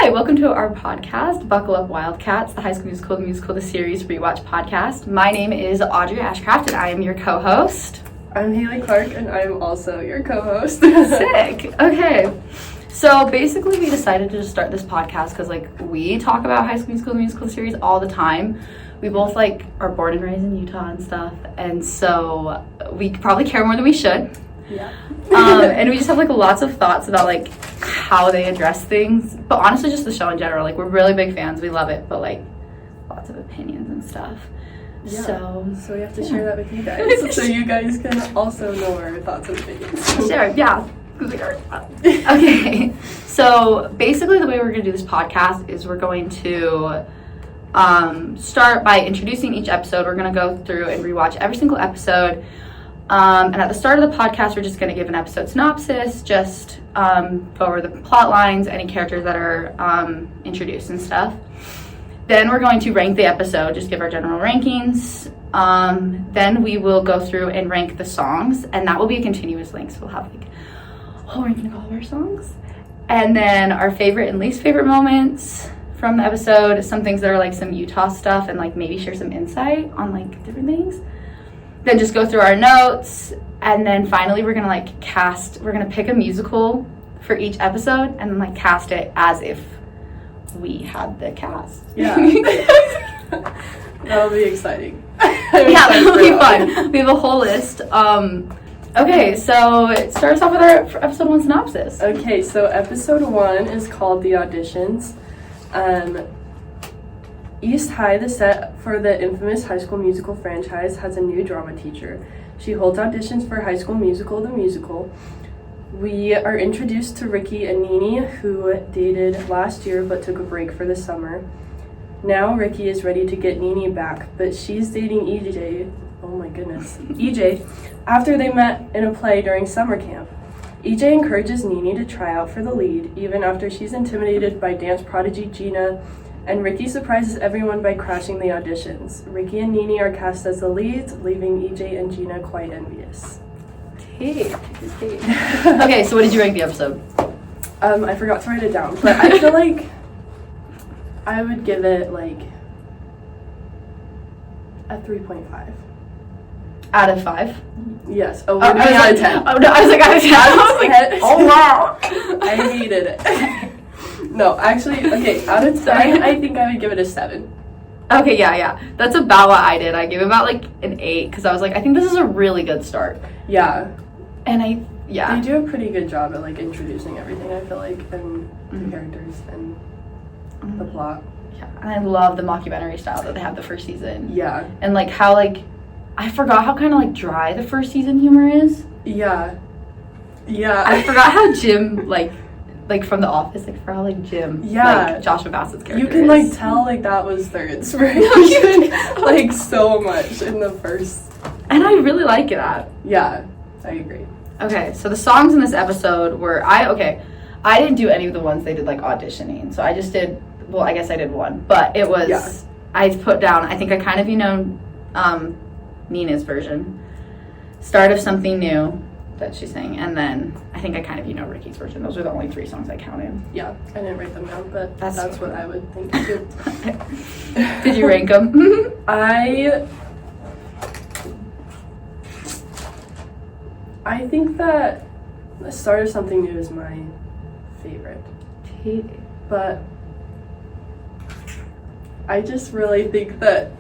Hi, welcome to our podcast, Buckle Up Wildcats, the High School Musical, the Musical, the Series Rewatch podcast. My name is Audrey Ashcraft, and I am your co-host. I'm Haley Clark, and I'm also your co-host. Sick. Okay. So basically, we decided to just start this podcast because, we talk about High School Musical, the Musical, the Series all the time. We both, are born and raised in Utah and stuff, and so we probably care more than we should. Yeah. And we just have lots of thoughts about how they address things, but honestly just the show in general. We're really big fans, we love it, but lots of opinions and stuff. Yeah. So we have to yeah. share that with you guys so you guys can also know our thoughts and opinions. Sure, yeah. Okay, so basically the way we're going to do this podcast is we're going to start by introducing each episode. We're going to go through and rewatch every single episode. And at the start of the podcast, we're just going to give an episode synopsis, just go over the plot lines, any characters that are introduced and stuff. Then we're going to rank the episode, just give our general rankings. Then we will go through and rank the songs, and that will be a continuous link. So we'll have a whole ranking of all of our songs. And then our favorite and least favorite moments from the episode, some things that are some Utah stuff, and maybe share some insight on different things. Then just go through our notes, and then finally we're gonna we're gonna pick a musical for each episode and then cast it as if we had the cast. Yeah. That'll be exciting. Yeah, that'll be fun. We have a whole list. Okay, so start us off with our episode 1 synopsis. Okay, so episode 1 is called The Auditions. East High, the set for the infamous High School Musical franchise, has a new drama teacher. She holds auditions for High School Musical, the musical. We are introduced to Ricky and Nene, who dated last year but took a break for the summer. Now Ricky is ready to get Nene back, but she's dating EJ, EJ, after they met in a play during summer camp. EJ encourages Nene to try out for the lead, even after she's intimidated by dance prodigy Gina, and Ricky surprises everyone by crashing the auditions. Ricky and Nene are cast as the leads, leaving EJ and Gina quite envious. Okay, so what did you rank the episode? I forgot to write it down, but I feel like I would give it a 3.5. Out of 5? Yes. Oh, we're doing out of 10. Oh, no, I was out of 10. I was 10. Oh, wow. I hated it. No, actually, okay, out of 10, I think I would give it a 7. Okay, yeah. That's about what I did. I gave it about an 8 because I was I think this is a really good start. Yeah. And They do a pretty good job at introducing everything, I feel and the characters and the plot. Yeah, and I love the mockumentary style that they had the first season. Yeah. And how I forgot how kind of dry the first season humor is. Yeah. I forgot how Jim from The Office, for how Jim, Joshua Bassett's character you can is. tell that was their inspiration so much in the first. And I really like that. Yeah, I agree. Okay, so the songs in this episode were I didn't do any of the ones they did auditioning, so I just did, well, I guess I did one, but it was I put down, I think I kind of Nina's version, Start of Something New that she sang, and then I think I kind of Ricky's version. Those are the only 3 songs I counted. Yeah, I didn't write them down, but that's what I would think too. Did you rank them? I think that the Start of Something New is my favorite. But I just really think that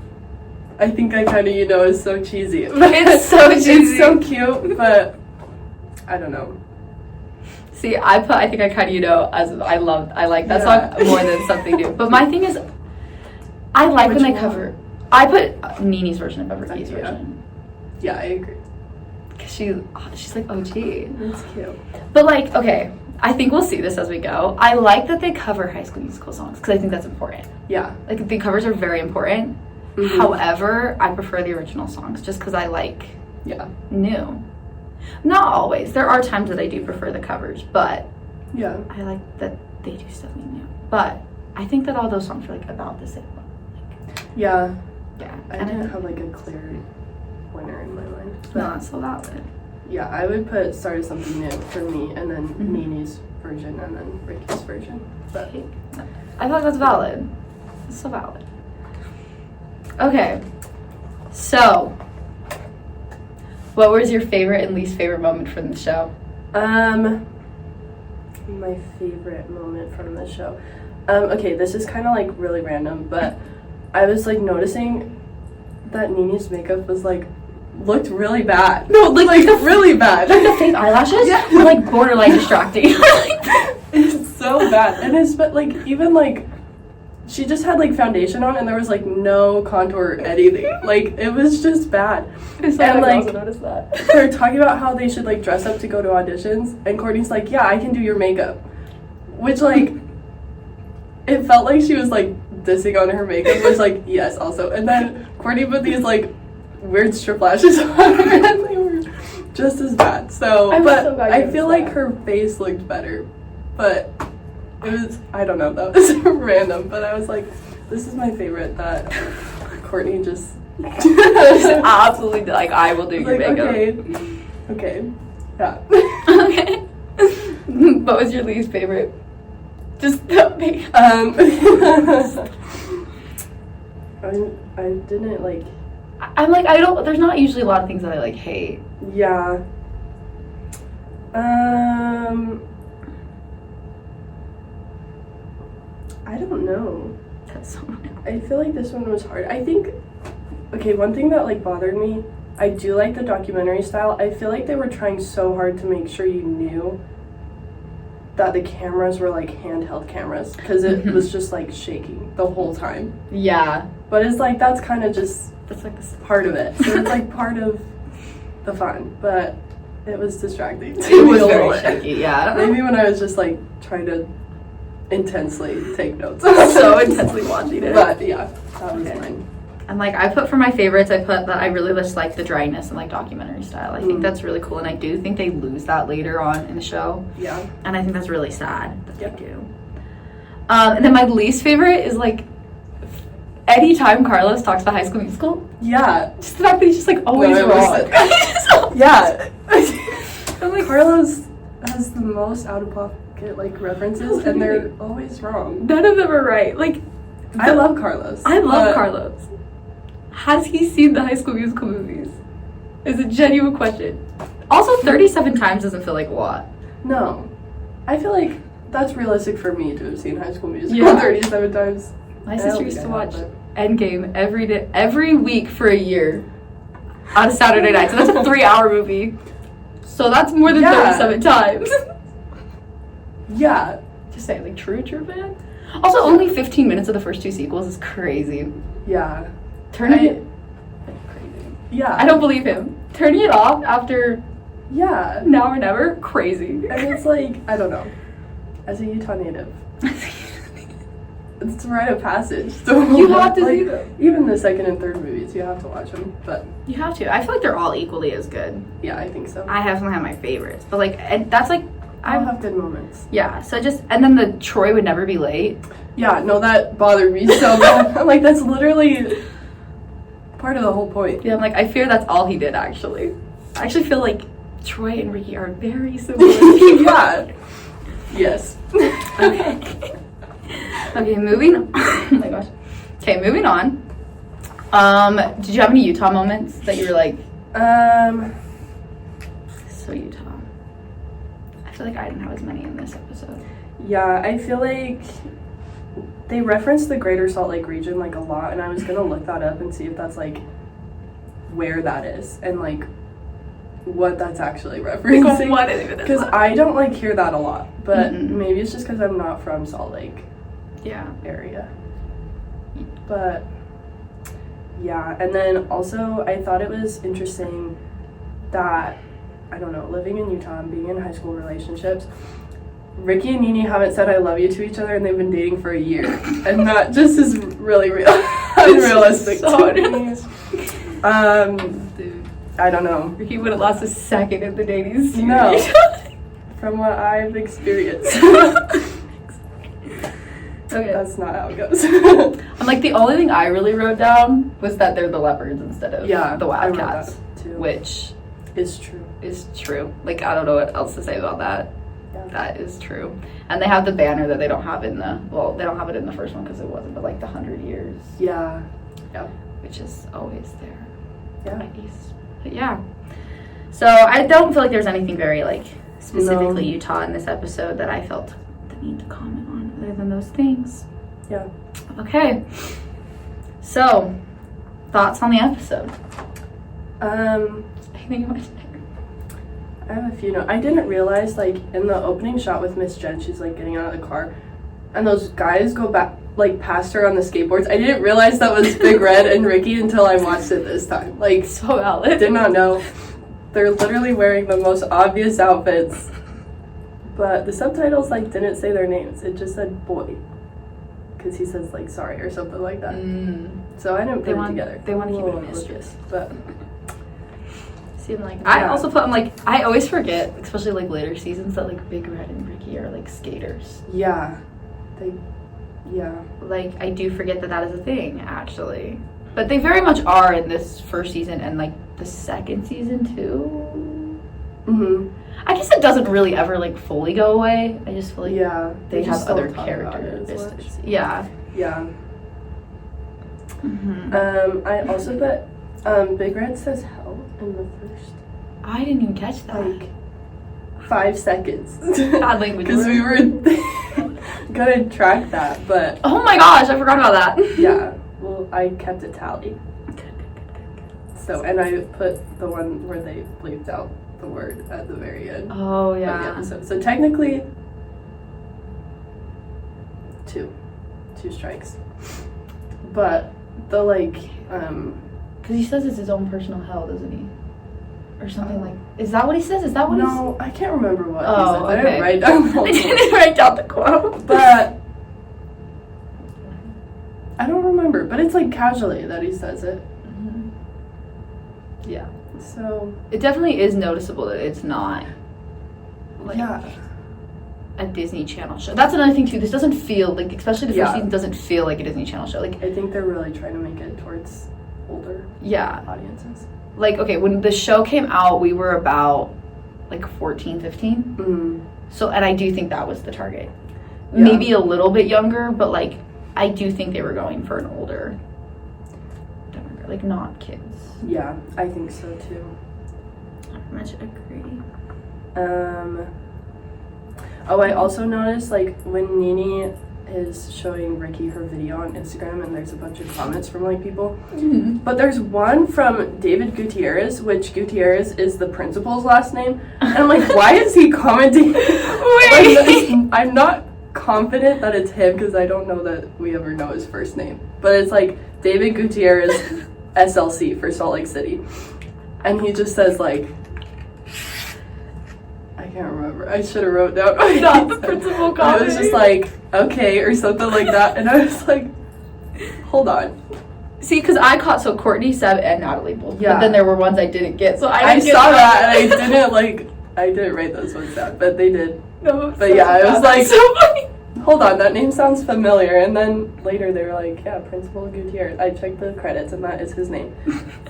I kind of is so cheesy. It's so cheesy. It's so cute, but I don't know. See, I think I kind of as I like that song more than Something New. But my thing is, I like when they cover. I put Nene's version above Ricky's version. Yeah, I agree. Cause she's OG. That's cute. But okay, I think we'll see this as we go. I like that they cover High School Musical songs because I think that's important. Yeah. The covers are very important. Mm-hmm. However, I prefer the original songs just because I new. Not always. There are times that I do prefer the covers, but I like that they do stuff new. But I think that all those songs are about the same. Yeah. Yeah. I didn't have a clear winner in my mind. No, that's so valid. Yeah, I would put Start of Something New for me, and then Nene's version, and then Ricky's version. But I thought that's valid. It's so valid. Okay. So, what was your favorite and least favorite moment from the show? My favorite moment from the show. Okay, this is kind of like really random, but I was like noticing that Nini's makeup was like looked really bad. No, like really bad. Like the fake eyelashes were like borderline distracting. It's so bad, and it's but like even like she just had like foundation on, and there was like no contour or anything. Like it was just bad. And like also noticed that. they're talking about how they should like dress up to go to auditions, and Courtney's like, "Yeah, I can do your makeup," which like it felt like she was like dissing on her makeup, which like yes, also. And then Courtney put these like weird strip lashes on her, and they were just as bad. So, but I feel like her face looked better, but it was, I don't know, that was random, but I was like, this is my favorite that Courtney just absolutely like, I will do your makeup. Okay, yeah. Okay. What was your least favorite? Just the makeup. I didn't like. I'm like, I don't, there's not usually a lot of things that I like hate. Yeah. I don't know. That's so random. I feel like this one was hard. I think, okay, one thing that like bothered me, I do like the documentary style. I feel like they were trying so hard to make sure you knew that the cameras were like handheld cameras, because it was just like shaking the whole time. Yeah. But it's like, that's kind of just, That's like this part of it. So it's like part of the fun, but it was distracting. It was very shaky, yeah. Maybe when I was just like trying to intensely take notes. So intensely watching it. But yeah, that was mine. And like I put for my favorites, I put that I really just like the dryness and like documentary style. I think that's really cool, and I do think they lose that later on in the show. Yeah. And I think that's really sad that they do. And then my least favorite is like anytime Carlos talks about High School Musical. Yeah. Just the fact that he's just like always wrong. Yeah. I'm like, Carlos has the most out of pocket like references, and they're always wrong. None of them are right. Like, I love Carlos. I love Carlos. Has he seen the High School Musical movies? Is a genuine question. Also, 37 times doesn't feel like a lot. No. I feel like that's realistic for me to have seen High School Musical 37 times. My sister used to watch Endgame every week for a year on a Saturday night. So that's a 3-hour movie. So that's more than 37 times. Yeah. Just saying, like, true fan. Also, only 15 minutes of the first 2 sequels is crazy. Yeah. Turning it... Crazy. Yeah. I don't believe him. Turning it off after... Yeah. Now or never? Crazy. And it's like, I don't know. As a Utah native, it's a rite of passage. So you have to see them. Even the second and third movies, you have to watch them. But you have to. I feel like they're all equally as good. Yeah, I think so. I definitely have my favorites, but like, and that's like, I have good moments. Yeah. So just, and then the Troy would never be late. Yeah. No, that bothered me so bad. I'm like, that's literally part of the whole point. Yeah. I'm like, I fear that's all he did. Actually, I actually feel like Troy and Ricky are very similar people. Yeah. Yes. Okay. Okay, moving on. Oh my gosh. Okay, moving on. Did you have any Utah moments that you were like, so Utah? I feel like I didn't have as many in this episode. Yeah, I feel like they referenced the Greater Salt Lake region like a lot, and I was gonna look that up and see if that's like where that is and like what that's actually referencing. What is it? Because I don't like hear that a lot, but maybe it's just because I'm not from Salt Lake. Yeah. Area. But yeah, and then also I thought it was interesting that, I don't know, living in Utah and being in high school relationships, Ricky and Nini haven't said I love you to each other, and they've been dating for a year. And that just is really unrealistic to me. Dude. I don't know. Ricky would have lost a second in the dating series. No. From what I've experienced. Okay. That's not how it goes. I'm like, the only thing I really wrote down was that they're the leopards instead of the wildcats. Too. Which is true. Is true. Like, I don't know what else to say about that. Yeah. that is true. And they have the banner that they don't have in the, well, they don't have it in the first one because it wasn't, but like the 100 years. Yeah. Yep. Which is always there. Yeah. But yeah. So I don't feel like there's anything very like specifically Utah in this episode that I felt the need to comment on other than those things. Yeah. Okay. So, thoughts on the episode? Anything you want to share? I have a few notes. I didn't realize, like, in the opening shot with Miss Jen, she's, like, getting out of the car, and those guys go back, like, past her on the skateboards. I didn't realize that was Big Red and Ricky until I watched it this time. Like, So valid. did not know. They're literally wearing the most obvious outfits. But the subtitles, like, didn't say their names. It just said boy. Because he says, like, sorry or something like that. So I didn't put it together. They want to keep it a Oblivious, mystery. But See, like, I also put, I'm like, I always forget, especially like later seasons, that like Big Red and Ricky are like skaters. yeah. Like, I do forget that that is a thing, actually. But they very much are in this first season and like the second season too. I guess it doesn't really ever like fully go away. I just feel like they have just other don't talk about characters. it as much. Yeah. Yeah. I also put Big Red says hell in the first I didn't even catch that. like 5 seconds. Bad language. Because we were gonna track that, but Oh my gosh, I forgot about that. yeah. Well, I kept a tally. So, and I put the one where they bleeped out the word at the very end Oh of the yeah. episode. So technically, two strikes. But the like, Because he says it's his own personal hell, doesn't he? Or something like. Is that what he says? Is that what no, I can't remember what he Oh, said. I okay. didn't write down the whole I thing. didn't write down the quote. But I don't remember. But it's like casually that he says it. Yeah. So It definitely is noticeable that it's not like a Disney Channel show. That's another thing too. This doesn't feel like, especially the first season, doesn't feel like a Disney Channel show. Like, I think they're really trying to make it towards older audiences. Like, okay, when the show came out, we were about like 14, 15. So, and I do think that was the target. Yeah. Maybe a little bit younger, but like, I do think they were going for an older demographic, like not kids. Yeah, I think so too. I very much agree. Oh, I also noticed, like, when Nini is showing Ricky her video on Instagram and there's a bunch of comments from, like, people. But there's one from David Gutierrez, which Gutierrez is the principal's last name. And I'm like, why is he commenting? Wait! I'm not confident that it's him because I don't know that we ever know his first name. But it's, like, David Gutierrez, SLC for Salt Lake City. And he just says, like, I can't remember. I should have wrote down. Not the principal comment. I was just like, okay, or something like that. And I was like, hold on. See, because I caught, so Courtney, Seb, and Natalie both. Yeah. But then there were ones I didn't get, so I didn't saw get that and I didn't write those ones down, but they did. No, But yeah, I was like, so funny. hold on, that name sounds familiar. And then later they were like, yeah, Principal Gutierrez. I checked the credits and that is his name.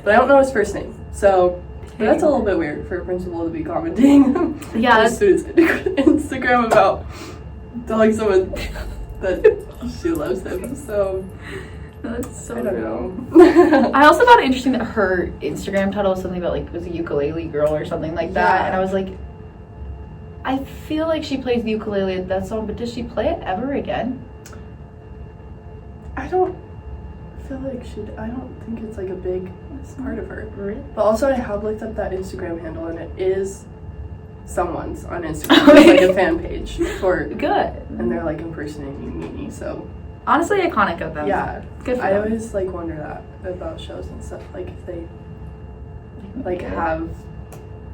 But I don't know his first name. So but that's a little bit weird for a principal to be commenting Yeah, on a student's Instagram about telling someone that she loves him. So that's so I don't know. I also thought it interesting that her Instagram title was something about, like, was a ukulele girl or something like that. Yeah. And I was like, I feel like she plays the ukulele at that song, but does she play it ever again? I don't feel like I don't think it's like a big part of her. Really? But also I have looked up that Instagram handle and it is someone's on Instagram. It's like a fan page for Good. and they're like impersonating Nini, so Honestly, iconic of them. yeah. Good for I them. always like wonder that about shows and stuff, like if they like have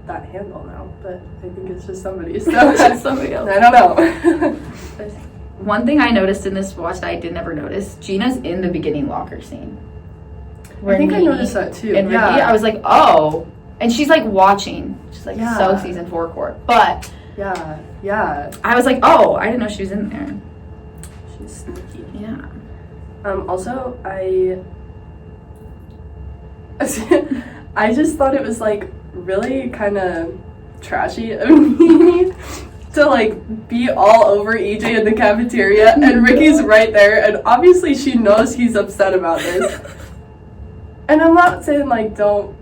that handle now, but I think it's just somebody. So Just somebody else. I don't know. One thing I noticed in this watch that I did never notice, Gina's in the beginning locker scene. I think I Nini noticed that too. and Ricky, Yeah. I was like, oh. And she's like watching. She's like, Yeah. so season 4 court. But Yeah. I was like, oh, I didn't know she was in there. She's sneaky. Yeah. Also, I just thought it was like really kind of trashy of Nini to like be all over EJ in the cafeteria, and Ricky's right there, and obviously she knows he's upset about this. And I'm not saying like don't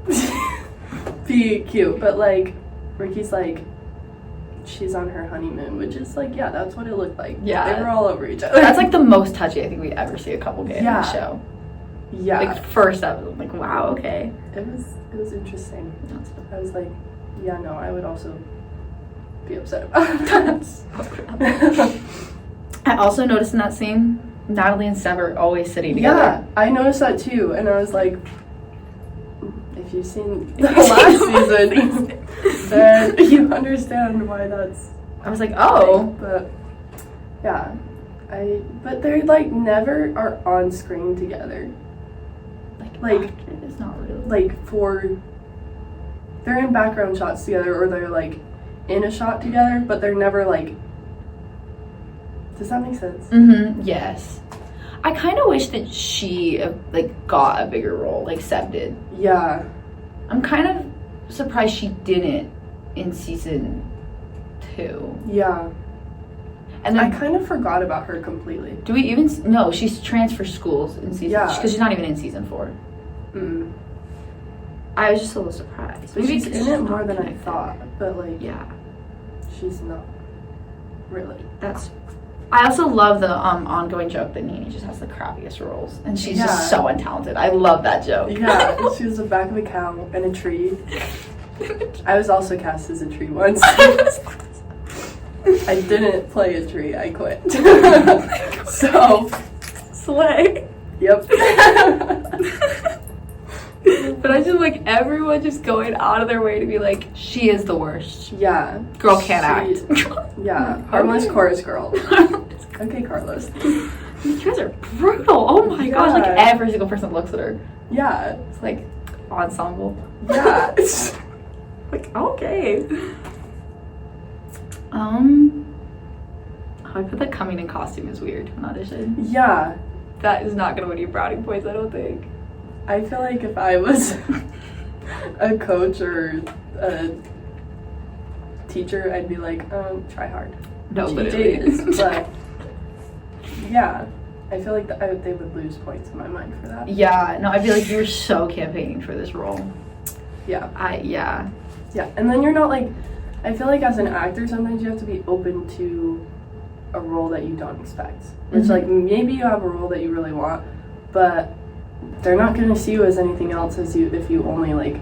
be cute, but like Ricky's like, she's on her honeymoon, which is like, yeah, that's what it looked like. Yeah. They were all over each other. That's like the most touchy I think we ever see a couple get in the show. Yeah. Like first episode, I'm like, wow, okay. It was interesting. I was like, yeah, no, I would also be upset about that. I also noticed in that scene, Natalie and Seb are always sitting together. Yeah, I noticed that too, and I was like, if you've seen the last season, then you understand why that's. I was like, oh. But yeah, but they're like never are on screen together. Like it's not really. Like they're in background shots together, or they're like in a shot together, but they're never like. Does that make sense? Mm-hmm. Yes. I kind of wish that she like got a bigger role, like Seb did. Yeah. I'm kind of surprised she didn't in season 2. Yeah. And then I kind of forgot about her completely. do we even? No, she's transferred schools in season. Yeah. Because she's not even in season 4. Mm. I was just a little surprised. But Maybe she's it's in it not more than I connected. thought. But like, Yeah. she's not really. I also love the ongoing joke that Nene just has the crappiest roles, and she's just so untalented. I love that joke. Yeah, she was the back of a cow and a tree. I was also cast as a tree once. I didn't play a tree. I quit. So, Slay. yep. But I just like everyone just going out of their way to be like, she is the worst. Yeah. Girl can't act. Yeah. Harmless chorus girl. Okay, Carlos. You guys are brutal. Oh my gosh, like every single person looks at her. Yeah. It's like ensemble. Yeah. Like, okay. I put that coming in costume is weird on audition. Yeah. That is not gonna win you brownie points, I don't think. I feel like if I was a coach or a teacher, I'd be like, try hard. No, GG literally. is, but yeah, I feel like they would lose points in my mind for that. Yeah, no, I feel like you're so campaigning for this role. Yeah. Yeah. Yeah, and then you're not like, I feel like as an actor, sometimes you have to be open to a role that you don't expect. It's like, maybe you have a role that you really want, but they're not going to see you as anything else as you if you only like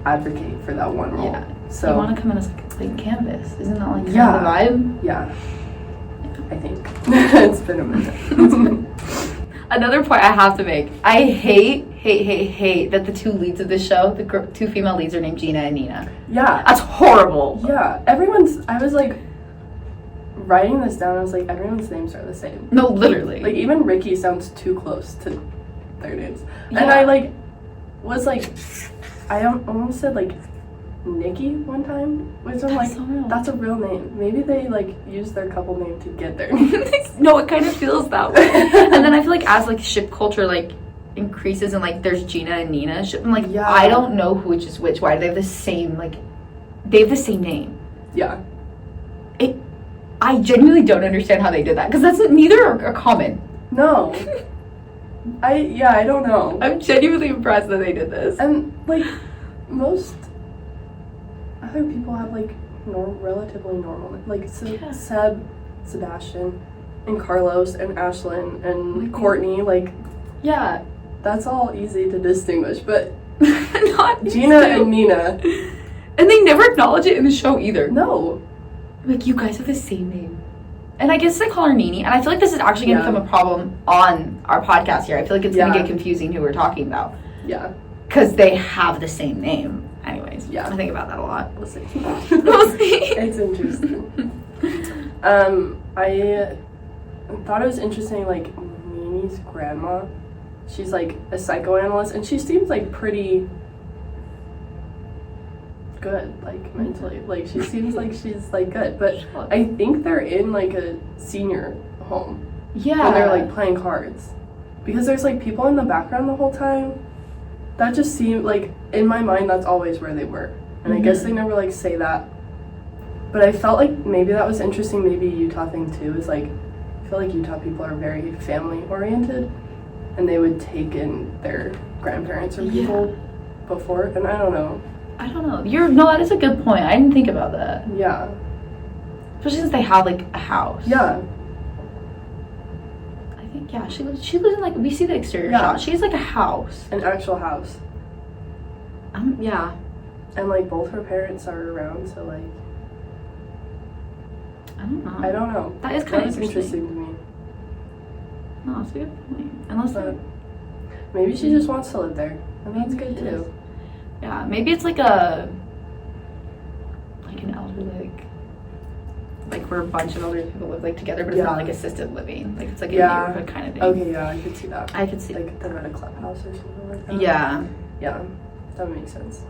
advocate for that one role. Yeah. So you want to come in as like a clean canvas. Isn't that like kind of the vibe? Yeah. I think. It's been a minute. Another point I have to make. I hate that the 2 leads of this show, the 2 female leads are named Gina and Nina. Yeah. That's horrible. Yeah. I was like writing this down, I was like, everyone's names are the same. No, literally. Like even Ricky sounds too close to their names. Yeah. And I like was like I almost said like Nikki one time, which I'm like, so that's a real name. Maybe they like used their couple name to get their name. No, it kind of feels that way. And then I feel like as like ship culture like increases and like there's Gina and Nina ship, I'm like, Yeah. I don't know which is which. Why do they have the same name? Yeah. I genuinely don't understand how they did that because that's neither are common. No. I don't know. I'm genuinely impressed that they did this. And like most other people have like relatively normal, like Seb, Sebastian, and Carlos and Ashlyn and Courtney. Like, Yeah. that's all easy to distinguish. But Not Gina and Nina, and they never acknowledge it in the show either. no. Like, you guys have the same name. And I guess they call her Nene. And I feel like this is actually going to become a problem on our podcast here. I feel like it's going to get confusing who we're talking about. Yeah. Because they have the same name. Anyways, Yeah. I think about that a lot. We'll see. We'll see. It's interesting. I thought it was interesting, like, Nini's grandma, she's, like, a psychoanalyst, and she seems, like, pretty good, like, mentally. Like, she seems like she's, like, good. But I think they're in, like, a senior home. Yeah. And they're, like, playing cards. Because there's, like, people in the background the whole time. That just seemed, like, in my mind, that's always where they were. And I guess they never, like, say that But I felt like maybe that was interesting, maybe a Utah thing too, is like, I feel like Utah people are very family oriented, and they would take in their grandparents or people before, and I don't know. No, that is a good point. I didn't think about that. Yeah. Especially since they have like a house. Yeah. I think she lives in like, we see the exterior shot. She's like a house. An actual house. Yeah. And like both her parents are around, so like I don't know. That is kind of interesting to me. No, that's a good point. Unless maybe she just wants to live there. And that's good too. Yeah, maybe it's like an elderly, like where a bunch of elderly people live like together, but it's not like assisted living. Like it's like a neighborhood kind of thing. Okay, yeah, I could see that. I could see like they're at a clubhouse or something like that. Yeah. Yeah, that would make sense.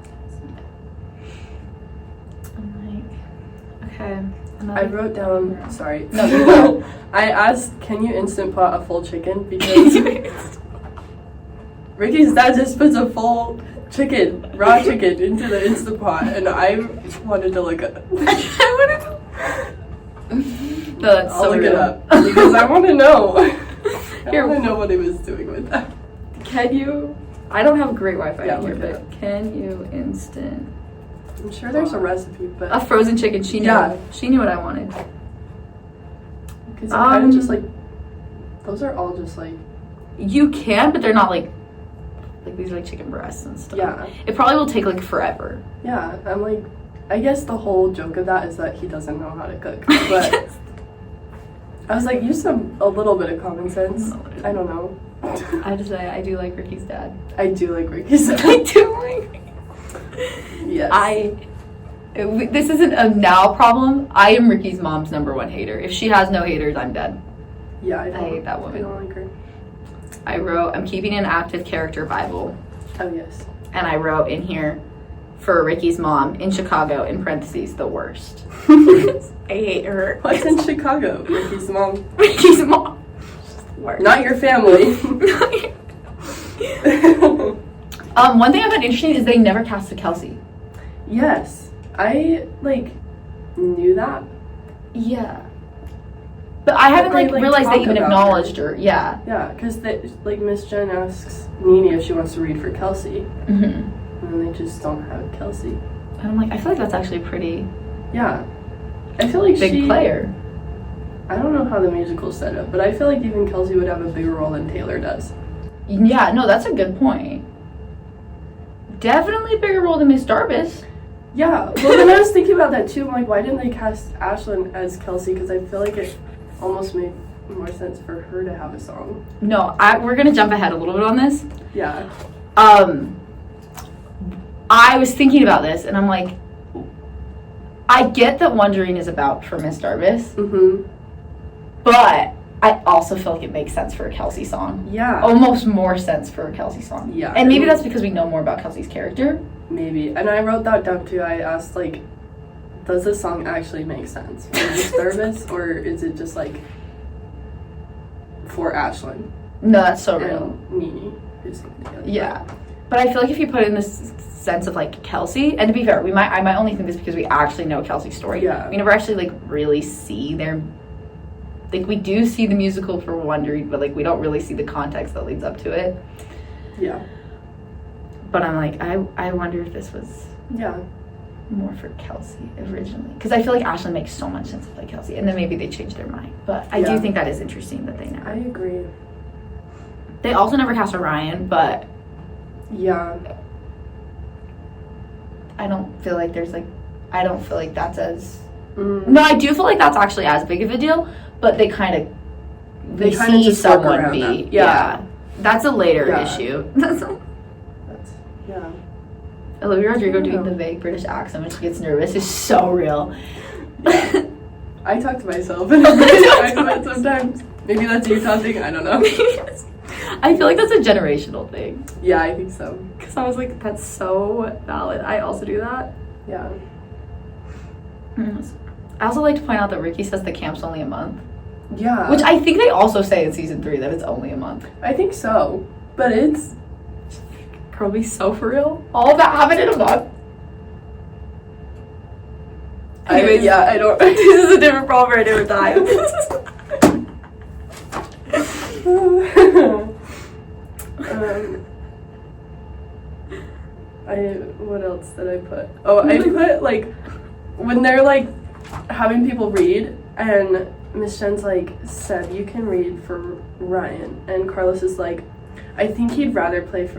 I'm like, okay. I wrote down. Sorry. No. I asked, "Can you instant pot a full chicken?" Because Ricky's dad just puts a full chicken, raw chicken, into the Instant Pot, and I wanted to look up. I'll look it up because I want to know. I want to know what he was doing with that. Can you? I don't have great Wi-Fi here, but can you instant? I'm sure there's a recipe, but a frozen chicken. She knew. Yeah. She knew what I wanted. Because it's kind of just like those are all just like you can, but they're not like these are like chicken breasts and stuff. Yeah. It probably will take like forever. Yeah, I'm like, I guess the whole joke of that is that he doesn't know how to cook. But I was like, use a little bit of common sense. I don't know. I just say I do like Ricky's dad. I do like Ricky's dad. I do like. Yes. This isn't a now problem. I am Ricky's mom's #1 hater. If she has no haters, I'm dead. Yeah, I hate that woman. I don't like her. I wrote, I'm keeping an active character Bible. Oh, yes. And I wrote in here, for Ricky's mom, in Chicago, in parentheses, the worst. I hate her. What's in Chicago? Ricky's mom. Ricky's mom. Worst. Not your family. One thing I found interesting is they never casted Kelsey. Yes. I, knew that. Yeah. But I haven't, realized they even acknowledged her. Yeah. Yeah, because, Miss Jen asks Nene if she wants to read for Kelsey. Mm-hmm. And then they just don't have Kelsey. And I'm like, I feel like that's actually pretty... Yeah. I feel like big player. I don't know how the musical's set up, but I feel like even Kelsey would have a bigger role than Taylor does. Yeah, no, that's a good point. Definitely a bigger role than Miss Darbus. Yeah, well, then I was thinking about that too. I'm like, why didn't they cast Ashlyn as Kelsey? Because I feel like it almost made more sense for her to have a song. No, we're gonna jump ahead a little bit on this. Yeah. I was thinking about this, and I'm like, I get that Wondering is about for Miss Darbus. Mm-hmm. But I also feel like it makes sense for a Kelsey song. Yeah. Almost more sense for a Kelsey song. Yeah. And maybe that's because we know more about Kelsey's character. Maybe. And I wrote that down too. I asked, does this song actually make sense for Miss Darbus, or is it just, for Ashlyn? No, that's so real. Nene. Yeah. But I feel like if you put in this sense of, Kelsey, and to be fair, I might only think this because we actually know Kelsey's story. Yeah. We never actually, really see their... we do see the musical for Wondering, but, we don't really see the context that leads up to it. Yeah. But I'm like, I wonder if this was... Yeah. More for Kelsey originally. Because I feel like Ashlyn makes so much sense with, Kelsey. And then maybe they changed their mind. But I do think that is interesting that they never... I agree. They also never cast Orion, but... Yeah. I don't feel like there's, I don't feel like that's as... No, I do feel like that's actually as big of a deal, but they kind of... They kind of just work around be... that. Yeah. That's a later issue. Yeah. Olivia Rodrigo doing the vague British accent when she gets nervous is so real. Yeah. I talk to myself in a British accent sometimes. Maybe that's a Utah thing, I don't know. I feel like that's a generational thing. Yeah, I think so. Because I was like, that's so valid. I also do that. Yeah. I also like to point out that Ricky says the camp's only a month. Yeah. Which I think they also say in season 3 that it's only a month. I think so. But it's... Probably so for real. All of that happened in a month. Anyways, I don't. This is a different problem for a different time. What else did I put? Oh, I put like when they're like having people read and Miss Jen's like, Seb, you can read for Ryan, and Carlos is like, I think he'd rather read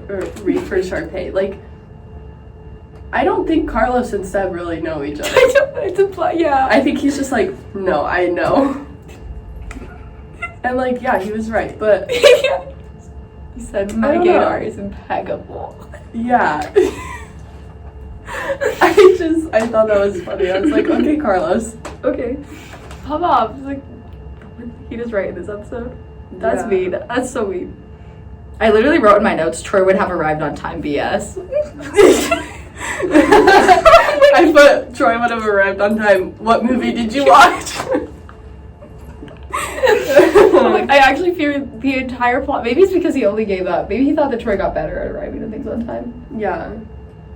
for Sharpay. Like, I don't think Carlos and Seb really know each other. It's implied, yeah. I think he's just like, no, I know. And like, yeah, he was right, but Yeah. He said my don't know. gaydar is impeccable. yeah. I thought that was funny. I was like, okay, Carlos. Okay. Pop off. Like, he was right in this episode. That's Yeah. mean. That's so mean. I literally wrote in my notes, Troy would have arrived on time BS. I put, Troy would have arrived on time. What movie did you watch? I'm like, I actually fear the entire plot. Maybe it's because he only gave up. Maybe he thought that Troy got better at arriving to things on time. Yeah.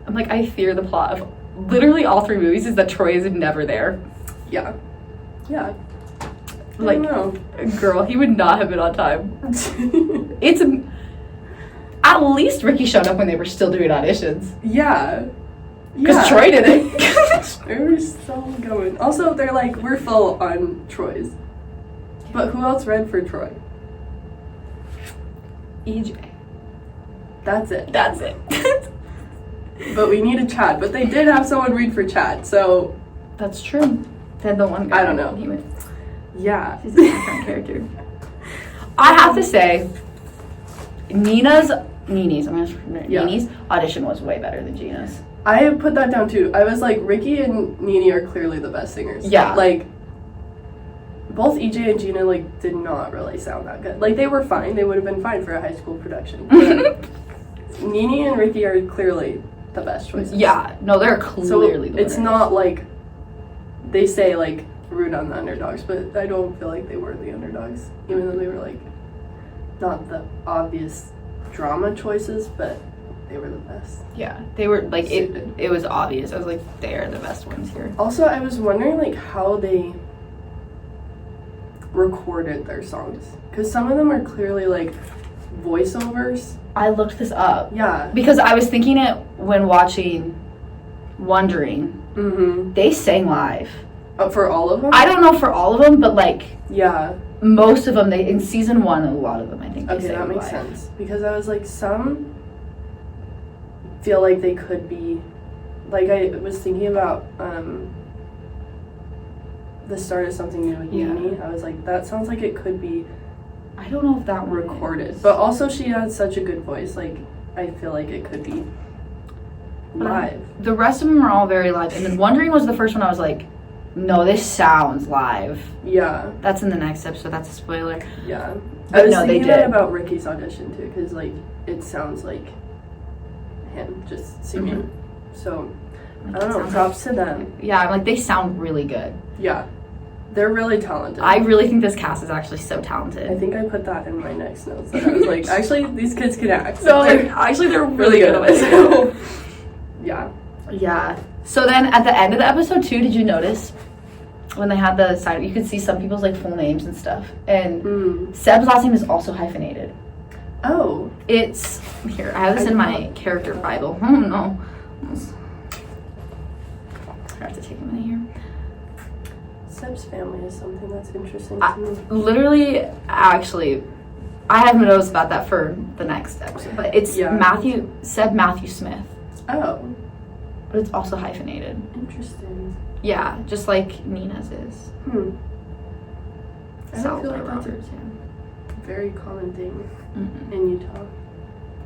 I'm like, I fear the plot of literally all 3 movies is that Troy is never there. Yeah. Yeah. Like, I don't girl, he would not have been on time. know. It's at least Ricky showed up when they were still doing auditions. Yeah. Because Troy didn't. They were so going. Also, they're like, we're full on Troy's. But who else read for Troy? EJ. That's it. That's it. But we need a Chad. But they did have someone read for Chad, so That's true. Then the one guy. I don't know. He went, yeah. he's a different character. I have to say, Nini's audition was way better than Gina's. I put that down too. I was like, Ricky and Nini are clearly the best singers. Yeah. Like, both EJ and Gina, like, did not really sound that good. Like, they were fine. They would have been fine for a high school production. But Nini and Ricky are clearly the best choices. Yeah. No, they're clearly the it's winners. not like they say, like, root on the underdogs, but I don't feel like they were the underdogs. Even though they were, like, not the obvious drama choices, but they were the best. Yeah. They were, like, Suited. it was obvious. I was like, they're the best ones here. Also, I was wondering, like, how they recorded their songs. Because some of them are clearly, like, voiceovers. I looked this up. Yeah. Because I was thinking it when watching Wondering. Mm-hmm. They sang live. For all of them? I don't know for all of them, but, like, Yeah. most of them, they in season 1, a lot of them, I think, they Okay, sang that makes live. sense. Because I was like, some feel like they could be, like, I was thinking about the start of something new with Yeah. Nini. I was like, that sounds like it could be I don't know if that one recorded. is. But also, she has such a good voice. Like, I feel like it could be live. The rest of them are all very live. And then Wondering was the first one I was like, no, this sounds live. Yeah, That's in the next episode. That's a spoiler. yeah. But I was no, they thinking that did. about Ricky's audition too, because like it sounds like him just singing. Mm-hmm. So Like, I don't it know. sounds Props to them. Yeah, I'm like, they sound really good. Yeah, they're really talented. I really think this cast is actually so I talented. think I put that in my next notes. That I was like, actually, these kids can act. So, like, They're actually, they're really good at So, it. yeah. Yeah. So then at the end of the episode too, did you notice when they had the sign, you could see some people's like full names and stuff. And Seb's last name is also hyphenated. Oh. It's here. I have this I in did my not- character Bible. Oh no. I have to take a minute here. Seb's family is something that's interesting to me. Literally, actually, I have notes about that for the next episode. But it's Yeah. Seb Matthew Smith. Oh, But it's also hyphenated. interesting. Yeah, just like Nina's is. I don't feel Salazar like that's Roberts, yeah. a very common thing Mm-mm. in Utah.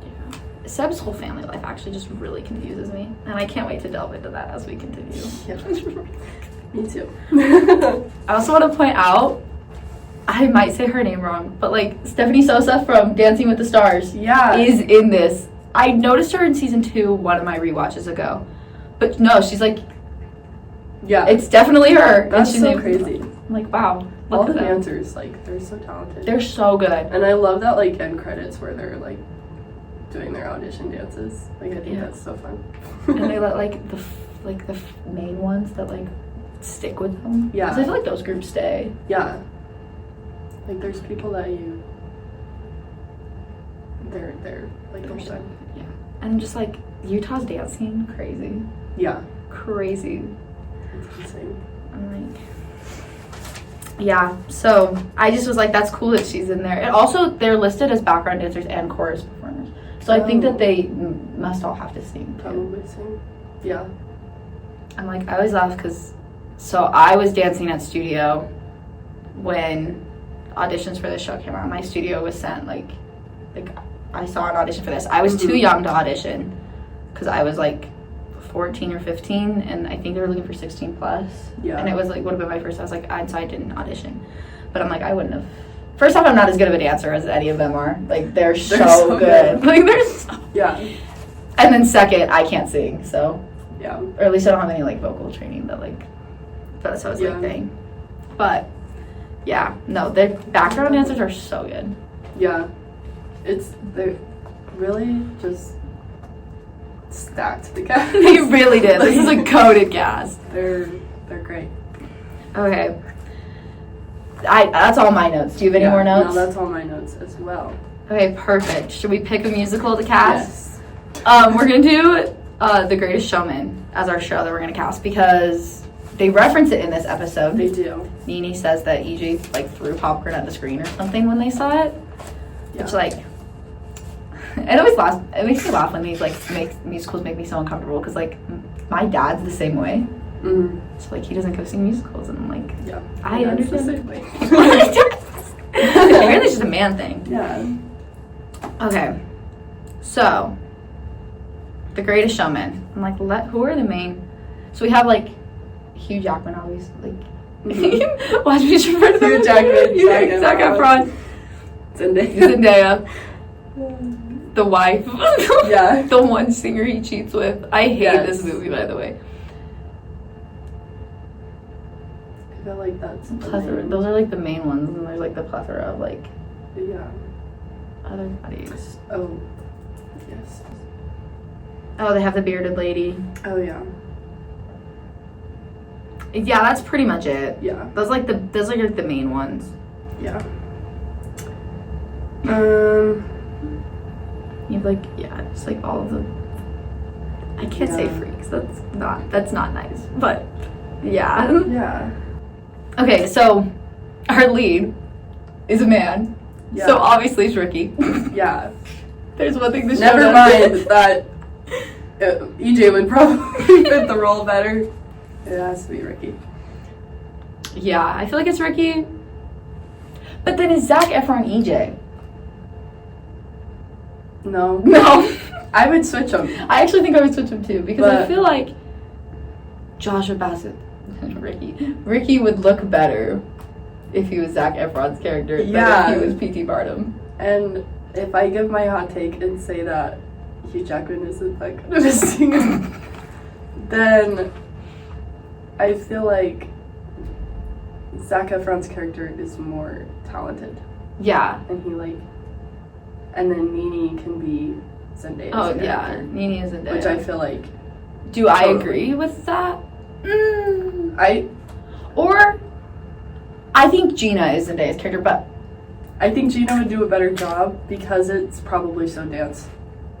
Yeah. Seb's whole family life actually just really confuses me, and I can't wait to delve into that as we continue. Yeah. Me too. I also want to point out, I might say her name wrong, but like Stephanie Sosa from Dancing with the Stars Yeah. is in this. I noticed her in season 2, one of my rewatches ago, but no, she's like, Yeah. it's definitely her. and That's she's so in- crazy. I'm like, wow, All look the at them. dancers, like, they're so talented. They're so good. And I love that, like, end credits where they're, like, doing their audition dances. Like, I think Yeah. that's so fun. And they let like the main ones that like stick with them. Yeah. 'Cause I feel like those groups stay. Yeah. Like, there's people that they're like, the whole time. Yeah. And I'm just like, Utah's dance scene, crazy. Yeah. Crazy. It's insane. I'm like, yeah. So I just was like, that's cool that she's in there. And also, they're listed as background dancers and chorus performers. So I think that they must all have to sing, too. Probably sing. Yeah. I'm like, I always laugh because, so I was dancing at studio when auditions for this show came out. My studio was sent, like I saw an audition for this. I was too young to audition because I was like 14 or 15, and I think they were looking for 16 plus. Yeah. And it was like, would have been my first. I was like, so I didn't audition. But I'm like, I wouldn't have. First off, I'm not as good of a dancer as any of them are. Like, they're so good. Like, they're so. Yeah. And then second, I can't sing, so. Yeah. Or at least I don't have any, like, vocal training that, like, that's what I was, like, thing. But, yeah, no, their background dancers are so good. Yeah. They're really just stacked the cast. They really did. This is a coded cast. They're great. Okay. That's all my notes. Do you have any more notes? No, that's all my notes as well. Okay, perfect. Should we pick a musical to cast? Yes. We're gonna do The Greatest Showman as our show that we're gonna cast because they reference it in this episode. They do. Nene says that EJ like threw popcorn at the screen or something when they saw it. Yeah. Which like it makes me laugh when these like musicals make me so uncomfortable because like my dad's the same way. Mm-hmm. So like he doesn't go see musicals and I'm like, yeah, I understand. The same way. Apparently it's just a man thing. Yeah. Okay. So The Greatest Showman. I'm like, who are the main? So we have like Hugh Jackman, obviously. Like, why do we just refer to them? Hugh Jackman, Zac Efron, Zendaya, the wife, yeah, the one singer he cheats with. I hate this movie, by the way. I feel like that's Plethora. Those are like the main ones, and there's like the plethora of like other bodies. Oh, yes. Oh, they have the bearded lady. Oh yeah. Yeah, that's pretty much it. Yeah. Those are like the main ones. Yeah. You have like it's like all of the. I can't say freaks. That's not nice. But yeah. Yeah. Okay, so our lead is a man. Yeah. So obviously it's Ricky. Yeah. There's one thing to show. Never mind that EJ would probably fit the role better. It has to be Ricky. Yeah, I feel like it's Ricky. But then is Zac Efron EJ? No. No. I would switch them. I actually think I would switch him too because I feel like Joshua Bassett, Ricky would look better if he was Zac Efron's character than if he was P.T. Barnum. And if I give my hot take and say that Hugh Jackman isn't that good of a singer, then I feel like Zac Efron's character is more talented. Yeah. And then Nene can be Zendaya's character. Yeah, Nene is Zendaya. Which I feel like... Do I agree with that? I think Gina is Zendaya's character, but... I think Gina would do a better job because it's probably so dance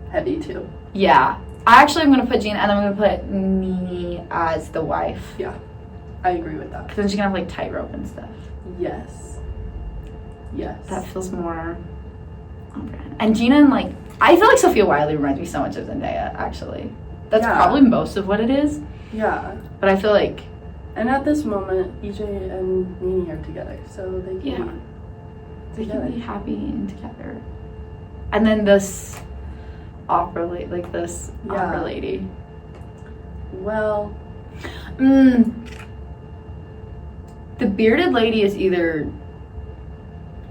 heavy too. Yeah. I actually am going to put Gina and I'm going to put Nene as the wife. Yeah. I agree with that. Because then she can have like tightrope and stuff. Yes. That feels more on brand. And Gina and like... I feel like Sophia Wiley reminds me so much of Zendaya, actually. That's probably most of what it is. Yeah. But I feel like... And at this moment, EJ and Nene are together, so they can they can be happy and together. And then this opera lady. Well... The bearded lady is either...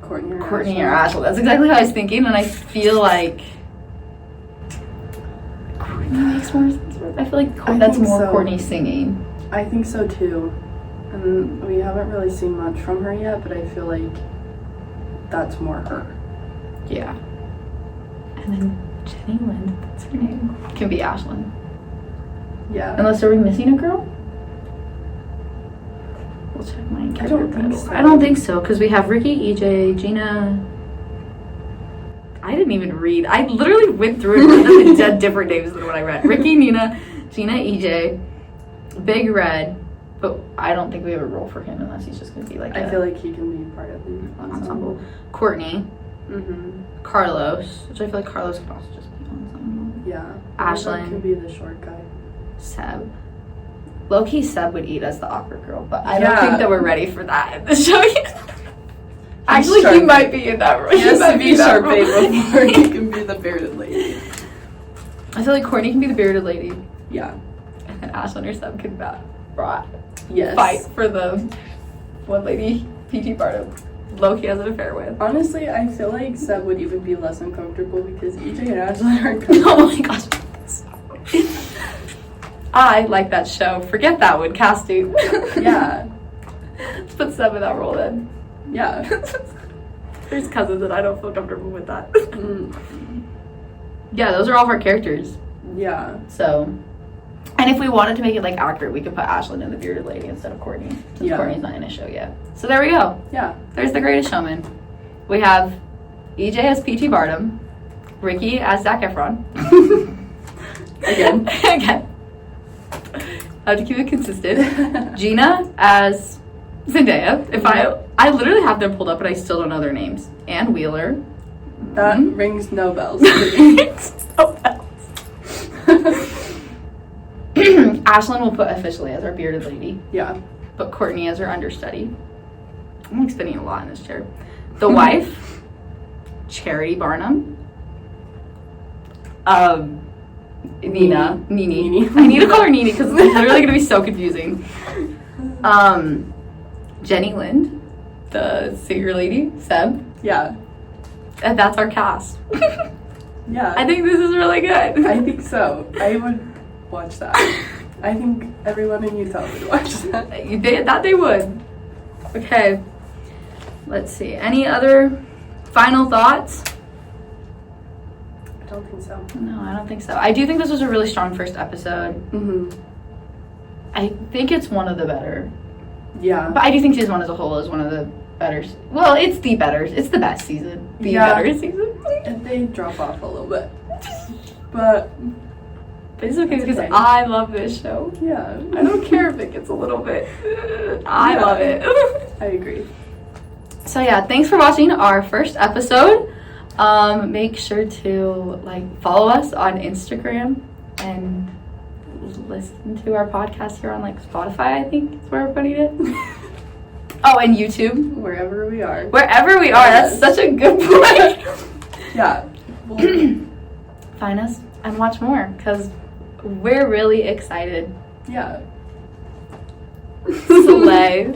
Courtney or Ashley. That's exactly how I was thinking, and I feel like... Courtney makes more sense. I feel like that's more Courtney singing. I think so too. And we haven't really seen much from her yet, but I feel like that's more her. Yeah. And then Jenny Lind, that's her name, can be Ashlyn. Yeah. Unless are we missing a girl? double check my I don't think so. I don't think so, because we have Ricky, EJ, Gina. I didn't even read. I literally went through and read them in different names than what I read. Ricky, Nina, Gina, EJ, Big Red. But I don't think we have a role for him unless he's just going to be like I feel like he can be part of the ensemble. Courtney. Mm-hmm. Carlos, which I feel like Carlos can also just be ensemble. Yeah. Ashlyn. Can be the short guy. Seb. Low-key Seb would eat as the awkward girl, but I don't think that we're ready for that in the show yet. Actually, he might be in that role. He has to be Sharpay before he can be the bearded lady. I feel like Courtney can be the bearded lady. Yeah. And then Ashlyn or Seb could Yes. fight for the one lady PT Barnum Loki has an affair with. Honestly, I feel like Seb would even be less uncomfortable because EJ and Ashlyn aren't comfortable. Oh my gosh. I like that show. Forget that one, casting. Yeah. Let's put Seb in that role then. Yeah. There's cousins and I don't feel comfortable with that. Mm. Yeah, those are all of our characters. Yeah. So, and if we wanted to make it like accurate, we could put Ashlyn in the bearded lady instead of Courtney. Since Courtney's not in a show yet. So there we go. Yeah. There's The Greatest Showman. We have EJ as P.T. Barnum, Ricky as Zac Efron. Again. I have to keep it consistent. Gina as Zendaya. If I literally have them pulled up, but I still don't know their names. And Wheeler. That rings no bells. No bells. Ashlyn will put officially as our bearded lady. Yeah. But Courtney as her understudy. I'm like spinning a lot in this chair. The wife, Charity Barnum. Nina. Nini. I need to call her Nini because it's literally gonna be so confusing. Jenny Lind, the singer lady, Seb. Yeah. And that's our cast. Yeah. I think this is really good. I think so. I would watch that. I think everyone in Utah would watch that. They would. Okay. Let's see. Any other final thoughts? I don't think so. No, I don't think so. I do think this was a really strong first episode. Mm-hmm. I think it's one of the better. Yeah. But I do think season 1 as a whole is one of the better. Well, it's the better. It's the best season. The better season. And they drop off a little bit. But it's okay because I love this show. Yeah. I don't care if it gets a little bit. I love it. I agree. So yeah, thanks for watching our first episode. Make sure to follow us on Instagram and listen to our podcast here on Spotify. I think is where we're putting it. Oh, and YouTube. Wherever we are. Yes. That's such a good point. Yeah. Find us and watch more because we're really excited. Yeah. Slay.